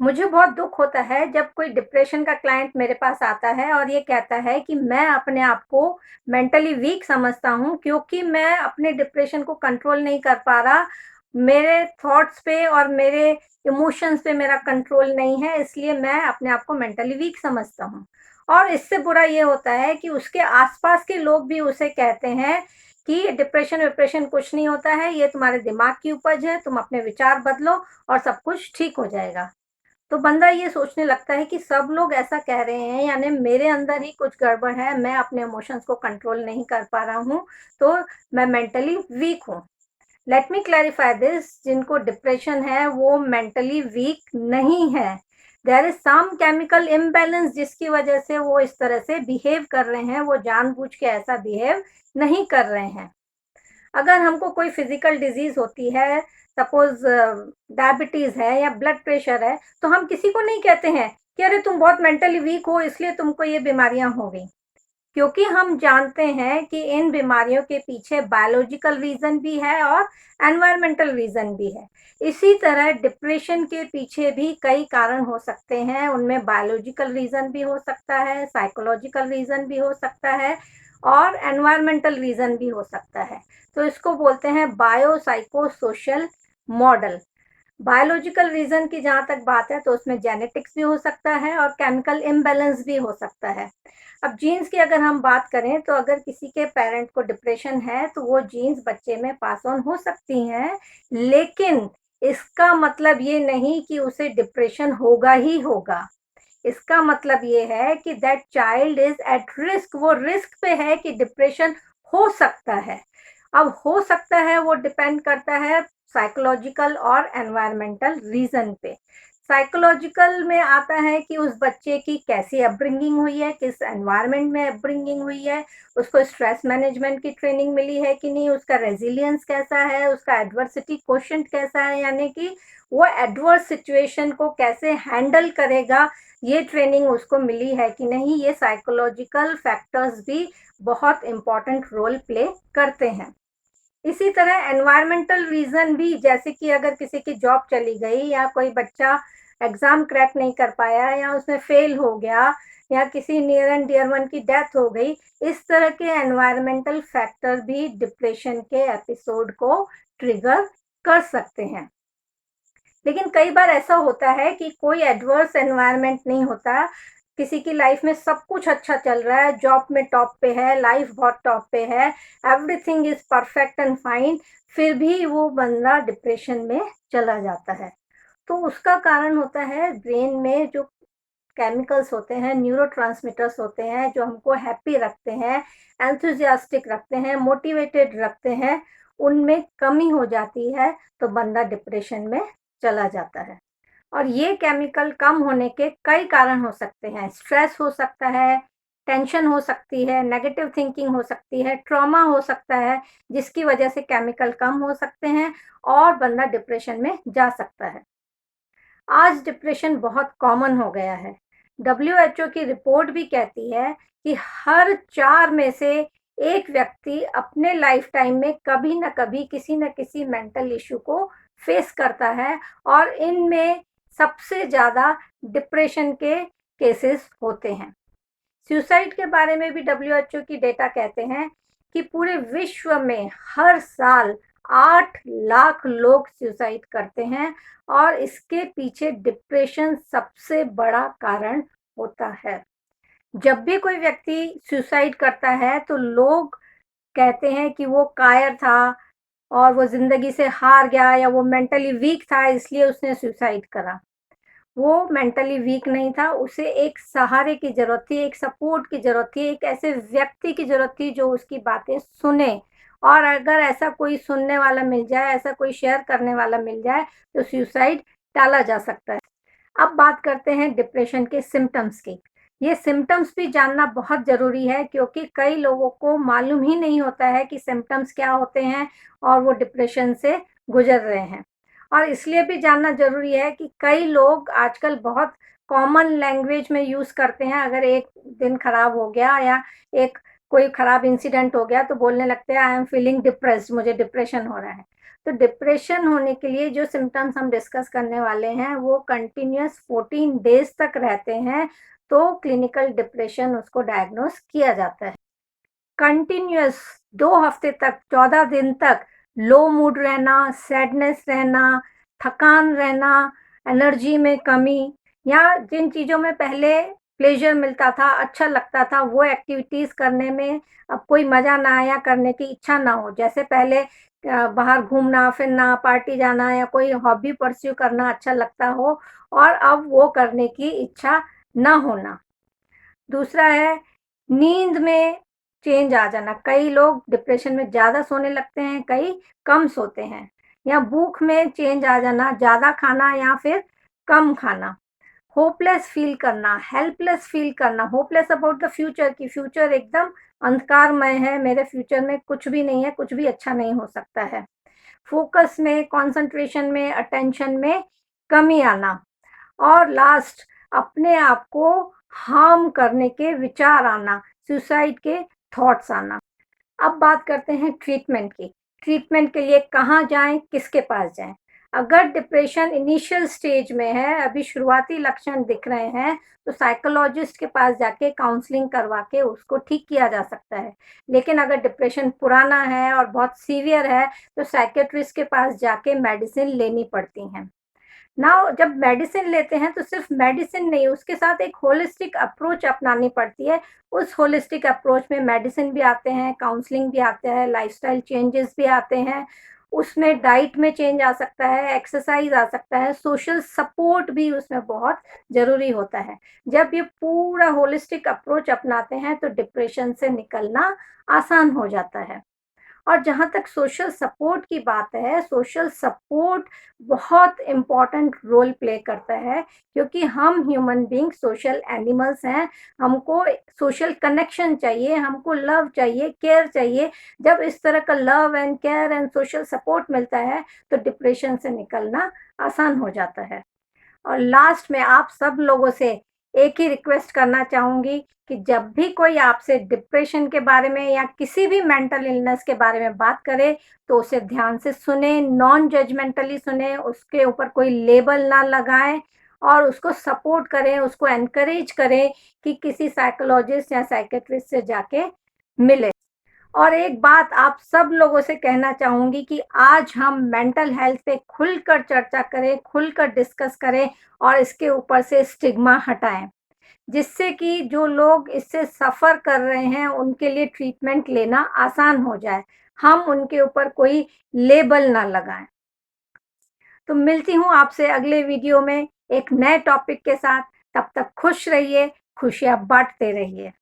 मुझे बहुत दुख होता है जब कोई डिप्रेशन का क्लाइंट मेरे पास आता है और ये कहता है कि मैं अपने आप को मेंटली वीक समझता हूँ क्योंकि मैं अपने डिप्रेशन को कंट्रोल नहीं कर पा रहा। मेरे थॉट्स पे और मेरे इमोशंस पे मेरा कंट्रोल नहीं है, इसलिए मैं अपने आप को मेंटली वीक समझता हूँ। और इससे बुरा ये होता है कि उसके आसपास के लोग भी उसे कहते हैं कि डिप्रेशन विप्रेशन कुछ नहीं होता है, ये तुम्हारे दिमाग की उपज है, तुम अपने विचार बदलो और सब कुछ ठीक हो जाएगा। तो बंदा ये सोचने लगता है कि सब लोग ऐसा कह रहे हैं, यानी मेरे अंदर ही कुछ गड़बड़ है, मैं अपने इमोशंस को कंट्रोल नहीं कर पा रहा हूँ, तो मैं मेंटली वीक हूँ। लेट मी क्लैरिफाई दिस, जिनको डिप्रेशन है वो मेंटली वीक नहीं है। There is some chemical imbalance जिसकी वजह से वो इस तरह से बिहेव कर रहे हैं, वो जानबूझ के ऐसा बिहेव नहीं कर रहे हैं। अगर हमको कोई फिजिकल डिजीज होती है, सपोज डायबिटीज है या ब्लड प्रेशर है, तो हम किसी को नहीं कहते हैं कि अरे तुम बहुत मेंटली वीक हो इसलिए तुमको ये बीमारियां हो गई, क्योंकि हम जानते हैं कि इन बीमारियों के पीछे बायोलॉजिकल रीजन भी है और एनवायरमेंटल रीजन भी है। इसी तरह डिप्रेशन के पीछे भी कई कारण हो सकते हैं, उनमें बायोलॉजिकल रीजन भी हो सकता है, साइकोलॉजिकल रीजन भी हो सकता है और एनवायरमेंटल रीजन भी हो सकता है। तो इसको बोलते हैं bio psycho social model. Biological reason की जहाँ तक बात है तो उसमें जेनेटिक्स भी हो सकता है और केमिकल इम्बैलेंस भी हो सकता है। अब जीन्स की अगर हम बात करें तो अगर किसी के पेरेंट को डिप्रेशन है तो वो जीन्स बच्चे में पास ऑन हो सकती हैं, लेकिन इसका मतलब ये नहीं कि उसे डिप्रेशन होगा ही होगा। इसका मतलब ये है कि that child is at risk, वो रिस्क पे है कि डिप्रेशन हो सकता है। अब हो सकता है वो डिपेंड करता है साइकोलॉजिकल और एनवायरमेंटल रीजन पे। साइकोलॉजिकल में आता है कि उस बच्चे की कैसी अपब्रिंगिंग हुई है, किस एनवायरनमेंट में अपब्रिंगिंग हुई है, उसको स्ट्रेस मैनेजमेंट की ट्रेनिंग मिली है कि नहीं, उसका रेजिलियंस कैसा है, उसका एडवर्सिटी क्वोशंट कैसा है, यानी कि वो एडवर्स सिचुएशन को कैसे हैंडल करेगा, ये ट्रेनिंग उसको मिली है कि नहीं। ये साइकोलॉजिकल फैक्टर्स भी बहुत इंपॉर्टेंट रोल प्ले करते हैं। इसी तरह एनवायरमेंटल रीजन भी, जैसे कि अगर किसी की जॉब चली गई या कोई बच्चा एग्जाम क्रैक नहीं कर पाया या उसमें फेल हो गया या किसी नियर एंड डियर वन की डेथ हो गई, इस तरह के एनवायरमेंटल फैक्टर भी डिप्रेशन के एपिसोड को ट्रिगर कर सकते हैं। लेकिन कई बार ऐसा होता है कि कोई एडवर्स एनवायरनमेंट नहीं होता, किसी की लाइफ में सब कुछ अच्छा चल रहा है, जॉब में टॉप पे है, लाइफ बहुत टॉप पे है, everything is perfect and fine, फिर भी वो बंदा डिप्रेशन में चला जाता है। तो उसका कारण होता है ब्रेन में जो केमिकल्स होते हैं, न्यूरोट्रांसमीटर्स होते हैं जो हमको हैप्पी रखते हैं, एंथुजियास्टिक रखते हैं, मोटिवेटेड रखते हैं, उनमें कमी हो जाती है तो बंदा डिप्रेशन में चला जाता है। और ये केमिकल कम होने के कई कारण हो सकते हैं। स्ट्रेस हो सकता है, टेंशन हो सकती है, नेगेटिव थिंकिंग हो सकती है, ट्रॉमा हो सकता है, जिसकी वजह से केमिकल कम हो सकते हैं और बंदा डिप्रेशन में जा सकता है। आज डिप्रेशन बहुत कॉमन हो गया है। डब्ल्यूएचओ की रिपोर्ट भी कहती है कि हर 4 में से एक व्यक्ति अपने लाइफ टाइम में कभी न कभी किसी न किसी मेंटल इश्यू को फेस करता है और इनमें सबसे ज़्यादा डिप्रेशन के केसेस होते हैं। सुसाइड के बारे में भी डब्ल्यूएचओ की डेटा कहते हैं कि पूरे विश्व में हर साल 8 लाख लोग सुसाइड करते हैं और इसके पीछे डिप्रेशन सबसे बड़ा कारण होता है। जब भी कोई व्यक्ति सुसाइड करता है तो लोग कहते हैं कि वो कायर था और वो जिंदगी से हार गया या वो मेंटली वीक था इसलिए उसने सुसाइड करा। वो मेंटली वीक नहीं था, उसे एक सहारे की ज़रूरत थी, एक सपोर्ट की ज़रूरत थी, एक ऐसे व्यक्ति की ज़रूरत थी जो उसकी बातें सुने। और अगर ऐसा कोई सुनने वाला मिल जाए, ऐसा कोई शेयर करने वाला मिल जाए तो सुसाइड टाला जा सकता है। अब बात करते हैं डिप्रेशन के सिम्टम्स की। ये सिम्टम्स भी जानना बहुत ज़रूरी है क्योंकि कई लोगों को मालूम ही नहीं होता है कि सिम्टम्स क्या होते हैं और वो डिप्रेशन से गुजर रहे हैं। और इसलिए भी जानना ज़रूरी है कि कई लोग आजकल बहुत कॉमन लैंग्वेज में यूज़ करते हैं। अगर एक दिन खराब हो गया या एक कोई खराब इंसिडेंट हो गया तो बोलने लगते हैं आई एम फीलिंग डिप्रेस्ड, मुझे डिप्रेशन हो रहा है। तो डिप्रेशन होने के लिए जो सिम्टम्स हम डिस्कस करने वाले हैं वो कंटिन्यूअस 14 डेज तक रहते हैं, तो क्लिनिकल डिप्रेशन उसको डायग्नोस किया जाता है। कंटिन्यूअस 2 हफ्ते तक, 14 दिन तक लो मूड रहना, सैडनेस रहना, थकान रहना, एनर्जी में कमी, या जिन चीज़ों में पहले प्लेजर मिलता था, अच्छा लगता था, वो एक्टिविटीज़ करने में अब कोई मज़ा ना आया, करने की इच्छा ना हो। जैसे पहले बाहर घूमना फिरना, पार्टी जाना या कोई हॉबी परस्यू करना अच्छा लगता हो, और अब वो करने की इच्छा ना होना। दूसरा है नींद में चेंज आ जाना। कई लोग डिप्रेशन में ज़्यादा सोने लगते हैं, कई कम सोते हैं। या भूख में चेंज आ जाना, ज़्यादा खाना या फिर कम खाना। होपलेस फील करना, हेल्पलेस फील करना, होपलेस अबाउट द फ्यूचर, कि फ्यूचर एकदम अंधकारमय है, मेरे फ्यूचर में कुछ भी नहीं है, कुछ भी अच्छा नहीं हो सकता है। फोकस में, कंसंट्रेशन में, अटेंशन में कमी आना। और लास्ट, अपने आप को हार्म करने के विचार आना, सुसाइड के थॉट्स आना। अब बात करते हैं ट्रीटमेंट की। ट्रीटमेंट के लिए कहाँ जाएं, किसके पास जाएं? अगर डिप्रेशन इनिशियल स्टेज में है, अभी शुरुआती लक्षण दिख रहे हैं, तो साइकोलॉजिस्ट के पास जाके काउंसलिंग करवा के उसको ठीक किया जा सकता है। लेकिन अगर डिप्रेशन पुराना है और बहुत सीवियर है, तो साइकेट्रिस्ट के पास जाके मेडिसिन लेनी पड़ती हैं। नाउ जब मेडिसिन लेते हैं तो सिर्फ मेडिसिन नहीं, उसके साथ एक होलिस्टिक अप्रोच अपनानी पड़ती है। उस होलिस्टिक अप्रोच में मेडिसिन भी आते हैं, काउंसलिंग भी आता है, लाइफस्टाइल चेंजेस भी आते हैं, उसमें डाइट में चेंज आ सकता है, एक्सरसाइज आ सकता है, सोशल सपोर्ट भी उसमें बहुत ज़रूरी होता है। जब ये पूरा होलिस्टिक अप्रोच अपनाते हैं तो डिप्रेशन से निकलना आसान हो जाता है। और जहाँ तक सोशल सपोर्ट की बात है, सोशल सपोर्ट बहुत इम्पोर्टेंट रोल प्ले करता है, क्योंकि हम ह्यूमन बीइंग सोशल एनिमल्स हैं। हमको सोशल कनेक्शन चाहिए, हमको लव चाहिए, केयर चाहिए। जब इस तरह का love and care and social support मिलता है, तो डिप्रेशन से निकलना आसान हो जाता है। और लास्ट में आप सब लोगों से एक ही रिक्वेस्ट करना चाहूँगी कि जब भी कोई आपसे डिप्रेशन के बारे में या किसी भी मेंटल इलनेस के बारे में बात करे, तो उसे ध्यान से सुने, नॉन जजमेंटली सुने, उसके ऊपर कोई लेबल ना लगाएं, और उसको सपोर्ट करें, उसको एनकरेज करें कि किसी साइकोलॉजिस्ट या साइकेट्रिस्ट से जाके मिले। और एक बात आप सब लोगों से कहना चाहूँगी कि आज हम मेंटल हेल्थ पे खुलकर चर्चा करें, खुलकर डिस्कस करें, और इसके ऊपर से स्टिग्मा हटाएं, जिससे कि जो लोग इससे सफ़र कर रहे हैं उनके लिए ट्रीटमेंट लेना आसान हो जाए। हम उनके ऊपर कोई लेबल ना लगाएं। तो मिलती हूँ आपसे अगले वीडियो में एक नए टॉपिक के साथ। तब तक खुश रहिए, खुशियाँ बांटते रहिए।